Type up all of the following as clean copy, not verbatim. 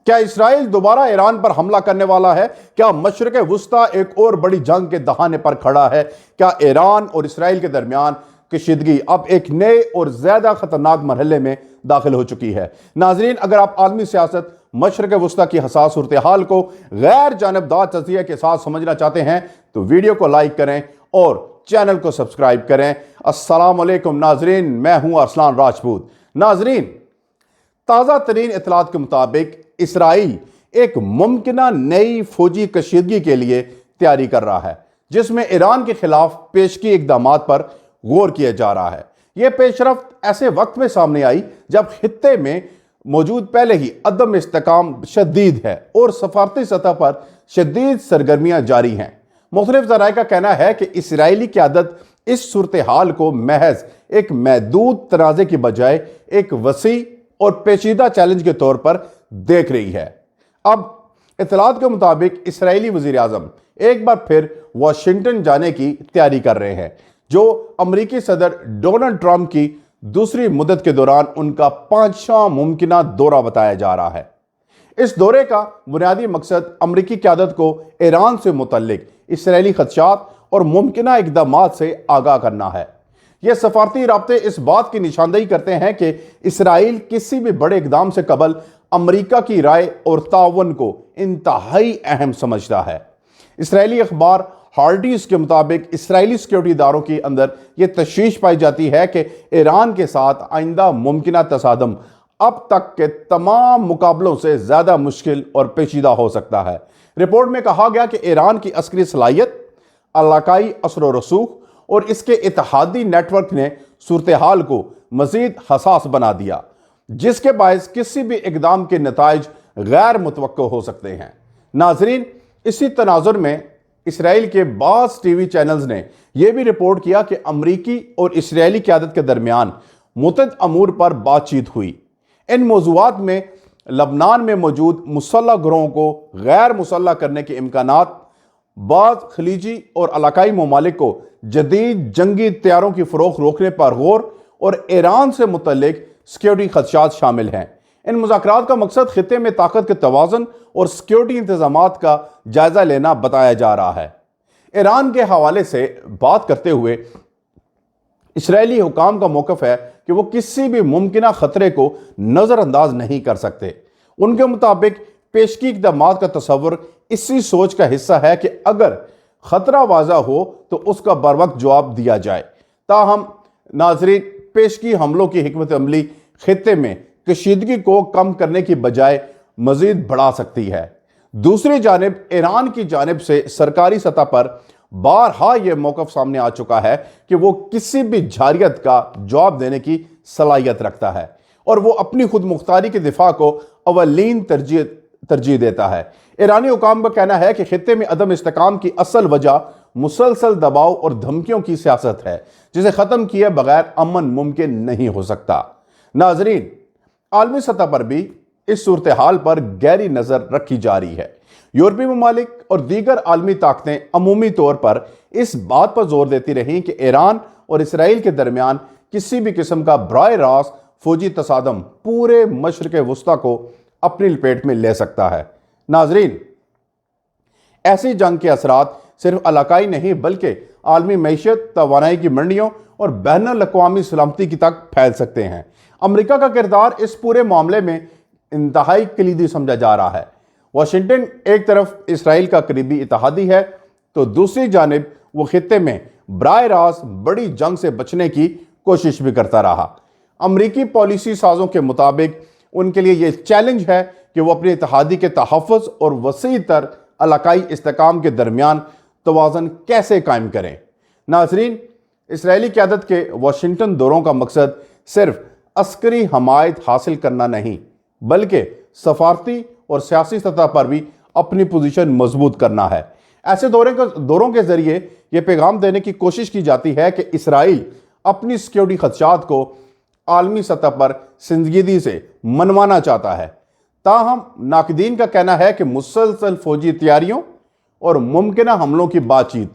क्या इसराइल दोबारा ईरान पर हमला करने वाला है? क्या मशरिक वुस्ता एक और बड़ी जंग के दहाने पर खड़ा है? क्या ईरान और इसराइल के दरमियान कशीदगी अब एक नए और ज्यादा खतरनाक मरहले में दाखिल हो चुकी है? नाजरीन, अगर आप आलमी सियासत, मशरिक वुस्ता की हसास सूरत हाल को गैर जानबदार तज़किया के साथ समझना चाहते हैं तो वीडियो को लाइक करें और चैनल को सब्सक्राइब करें। अस्सलाम वालेकुम नाजरीन, मैं हूं अरसलान राजपूत। नाजरीन, ताज़ा तरीन इतलात के मुताबिक इसराइल एक मुमकिना नई फौजी कशीदगी के लिए तैयारी कर रहा है, जिसमें ईरान के खिलाफ पेशगी इकदाम पर गौर किया जा रहा है। यह पेशरफ्त ऐसे वक्त में सामने आई जब खित्ते में मौजूद पहले ही अदम इस्तेकाम शदीद है और सफारती सतह पर शदीद सरगर्मियां जारी हैं। मुख्तलिफ ज़राए का कहना है कि इसराइली क़यादत इस सूरत हाल को महज एक महदूद तनाज़े की बजाय एक वसी और पेचीदा चैलेंज के तौर पर देख रही है। अब इतलात के मुताबिक इसराइली वज़ीर आज़म एक बार फिर वाशिंगटन जाने की तैयारी कर रहे हैं, जो अमरीकी सदर डोनाल्ड ट्रंप की दूसरी मुद्दत के दौरान उनका 5वां मुमकिना दौरा बताया जा रहा है। इस दौरे का बुनियादी मकसद अमरीकी क़यादत को ईरान से मुतल्लिक इसराइली खदशात और मुमकिना इक़दामात से आगाह करना है। यह सफारती राब्ते इस बात की निशानदेही करते हैं कि इसराइल किसी भी बड़े इक़दाम से कबल अमरीका की राय और ताउन को इंतहाई अहम समझता है। इसराइली अखबार हार्डीज के मुताबिक इसराइली सिक्योरिटी इदारों के अंदर यह तशवीश पाई जाती है कि ईरान के साथ आइंदा मुमकिना तसादम अब तक के तमाम मुकाबलों से ज़्यादा मुश्किल और पेचीदा हो सकता है। रिपोर्ट में कहा गया कि ईरान की अस्करी सलाहियत, इलाकाई असर व रसूख और इसके इत्तेहादी नेटवर्क ने सूरत हाल को मज़ीद हसास बना दिया, जिसके बायस किसी भी इक़दाम के नताइज गैर मुतवक्को हो सकते हैं। नाजरीन, इसी तनाजुर में इसराइल के बाज़ टीवी चैनल्स ने यह भी रिपोर्ट किया कि अमरीकी और इसराइली क़यादत के दरमियान मुतअद्दिद अमूर पर बातचीत हुई। इन मौज़ूआत में लबनान में मौजूद मुसल्लह ग्रोहों को गैर मुसल्लह करने के इम्कानात, बाज़ खलीजी और इलाकाई ममालिक को जदीद जंगी तैयारों की फ़रोख्त रोकने पर गौर और ईरान से मुतल्लिक सिक्योरिटी खदशात शामिल हैं। इन मुज़ाकरात का मकसद खित्ते में ताकत के तवाज़ुन और सिक्योरिटी इंतज़ामात का जायज़ा लेना बताया जा रहा है। ईरान के हवाले से बात करते हुए इसराइली हुकाम का मौक़िफ़ है कि वो किसी भी मुमकिना ख़तरे को नज़रअंदाज नहीं कर सकते। उनके मुताबिक पेशगी इक़दामात का तसव्वुर इसी सोच का हिस्सा है कि अगर ख़तरा वाज़ा हो तो उसका बरवक्त जवाब दिया जाए। ताहम नाज़रीन, पेशगी हमलों की हिकमत अमली खित्ते में कशीदगी को कम करने की बजाय मज़ीद बढ़ा सकती है। दूसरी जानिब ईरान की जानिब से सरकारी सतह पर बारहा यह मौक़िफ़ सामने आ चुका है कि वो किसी भी जारियत का जवाब देने की सलाहियत रखता है और वो अपनी खुद मुख्तारी के दिफा को अवलीन तरजीह देता है। ईरानी हुकाम का कहना है कि खित्ते में अदम इस्तेकाम की असल वजह मुसलसल दबाव और धमकियों की सियासत है, जिसे ख़त्म किए बगैर अमन मुमकिन नहीं हो सकता। नाजरीन, आलमी सतह पर भी इस सूरत हाल पर गहरी नज़र रखी जा रही है। यूरोपीय ममालिक और दीगर आलमी ताकतें अमूमी तौर पर इस बात पर जोर देती रहीं कि ईरान और इसराइल के दरमियान किसी भी किस्म का बराह रास्त फौजी तसादम पूरे मशरिक वुस्ता को अपनी लपेट में ले सकता है। नाजरीन, ऐसी जंग के असरात सिर्फ इलाकाई नहीं बल्कि आलमी मईशत, तवानाई की मंडियों और बैनुल-अक़वामी सलामती की तक फैल सकते हैं। अमरीका का किरदार इस पूरे मामले में इंतहाई कलीदी समझा जा रहा है। वाशिंगटन एक तरफ इसराइल का करीबी इत्तेहादी है तो दूसरी जानिब वो खित्ते में बराह रास्त बड़ी जंग से बचने की कोशिश भी करता रहा। अमरीकी पॉलिसी साजों के मुताबिक उनके लिए यह चैलेंज है कि वो अपने इत्तेहादी के तहफ़्फ़ुज़ और वसी तर इलाकाई इस्तेकाम के दरमियान तवाज़ुन कैसे कायम करें। नाजरीन, इसराइली क़यादत के वाशिंगटन दौरों का मकसद सिर्फ अस्करी हमायत हासिल करना नहीं बल्कि सफारती और सियासी सतह पर भी अपनी पोजीशन मजबूत करना है। ऐसे दौरों के जरिए यह पैगाम देने की कोशिश की जाती है कि इसराइल अपनी सिक्योरिटी खदशात को आलमी सतह पर संजीदगी से मनवाना चाहता है। ताहम नाकदीन का कहना है कि मुसलसल फौजी तैयारियों और मुमकिना हमलों की बातचीत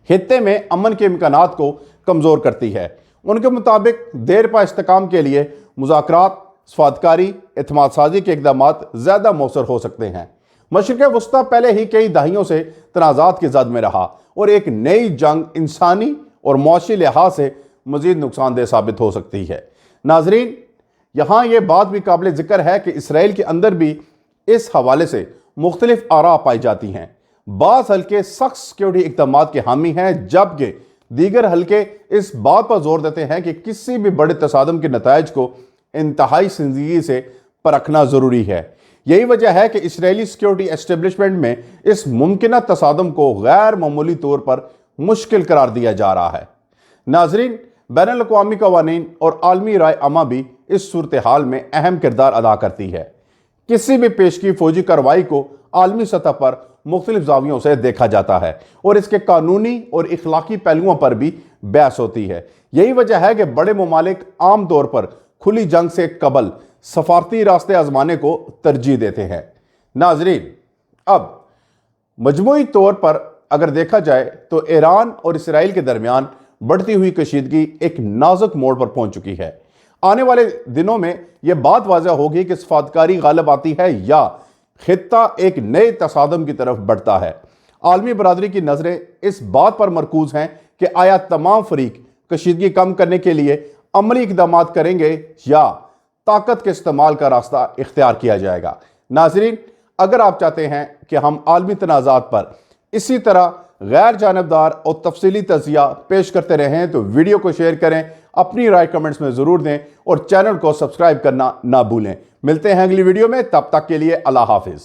खित्ते में अमन के इम्कानात को कमज़ोर करती है। उनके मुताबिक देर पा इस्तेकाम के लिए मुज़ाकरात सफारतकारी एतमाद साजी के इक़दाम ज़्यादा मौसर हो सकते हैं। मशरिक़ वस्ता पहले ही कई दहाइयों से तनाज़ात की जद में रहा और एक नई जंग इंसानी और मुआशी लिहाज से मज़ीद नुकसानदेह साबित हो सकती है। नाजरीन, यहाँ ये बात भी काबिल ज़िक्र है कि इसराइल के अंदर भी इस हवाले से मुख्तलिफ आरा पाई जाती हैं। बाज़ हल्के सख्त सिक्योरिटी इक़दाम के हामी हैं, जबकि दीगर हल्के इस बात पर जोर देते हैं कि किसी भी बड़े तसादम के नताइज को इंतहाई संजीदगी से परखना ज़रूरी है। यही वजह है कि इसराइली सिक्योरिटी एस्टेब्लिशमेंट में इस मुमकिन तसादम को गैर मामूली तौर पर मुश्किल करार दिया जा रहा है। नाजरीन, बैनुल अक़वामी क़वानीन और आलमी राय अमा भी इस सूरत हाल में अहम किरदार अदा करती है। किसी भी पेशगी फौजी कार्रवाई को आलमी सतह पर मुख्तलिफ ज़ावियों से देखा जाता है और इसके कानूनी और इखलाकी पहलुओं पर भी बहस होती है। यही वजह है कि बड़े ममालिक आम तौर पर खुली जंग से कबल सफारती रास्ते आजमाने को तरजीह देते हैं। नाजरीन, अब मजमूई तौर पर अगर देखा जाए तो ईरान और इसराइल के दरमियान बढ़ती हुई कशीदगी एक नाजुक मोड़ पर पहुंच चुकी है। आने वाले दिनों में यह बात वाज़ह होगी कि सफारतकारी गालिब आती है या खित्ता एक नए तसादम की तरफ बढ़ता है। आलमी बरादरी की नज़रें इस बात पर मरकूज हैं कि आया तमाम फरीक कशीदगी कम करने के लिए अमली इक़दाम करेंगे या ताकत के इस्तेमाल का रास्ता इख्तियार किया जाएगा। नाजरीन, अगर आप चाहते हैं कि हम आलमी तनाज़ात पर इसी तरह गैर जानबदार और तफसीली तज़िया पेश करते रहें तो वीडियो को शेयर करें, अपनी राय कमेंट्स में ज़रूर दें और चैनल को सब्सक्राइब करना ना भूलें। मिलते हैं अगली वीडियो में, तब तक के लिए अल्लाह हाफिज़।